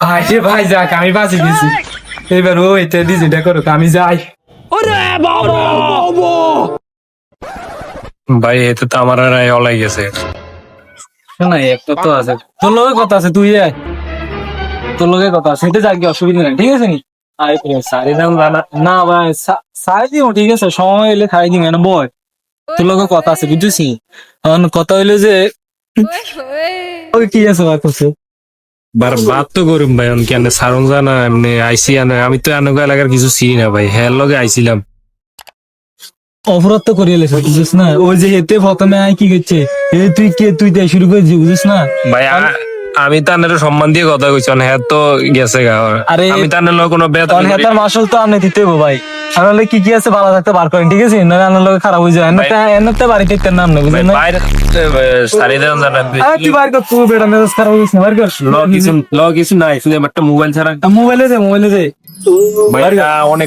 আরে ভাই যাক আমি বাঁচে গেছি এবার ওই তো ডিজিটা করো আমি যাই। ভাই এতে তো আমার আর অলাই গেছে। শোনা একটা তো আছে তোর লগে কথা আছে তুই আয় তোর লগে কথা আছে সেটা যাক অসুবিধা নেই ঠিক আছে নি আয় সারি দাম জানা না ভাই সারি দিও ঠিক আছে সময় এলে খাই দিই না বয় তোর লগে কথা আছে বুঝছিস এখন কথা হইলো যে ওই কি আছে ভাই করছে বাত তো করুম ভাই কেন সারং জানা এমনি আইসি আনে আমি তো আনগো এলাকার কিছু চিনি না ভাই হ্যাঁ লগে আইছিলাম। অপরাধ তো করিয়ে লেছে বুঝছিস না ওই যে হেতে প্রথমে আয় কি করছে এ তুই কে তুই দিয়ে শুরু করেছি বুঝছিস না ভাই আমি তো আনের সম্মান দিয়ে কথা কইছি হ্যাঁ তো গেছে গা আরে আমি তো আনের লগে কোনো বেতন তখন হেতার মাসুল তো আপনি দিতে হবো ভাই তাহলে কি কি আছে ভালো থাকতে বার করেন ঠিক আছে না আনার লোক খারাপ হয়ে যায় এনতে বাড়িতে ইত্যার নাম না বুঝলেন না বাইরে সারি দাম জানা আরে তুই বার কর তুই বেটা মেজাজ খারাপ হইস না বার কর ল কিছু নাই শুধু একটা মোবাইল ছাড়া মোবাইলে দে ভাই অনেক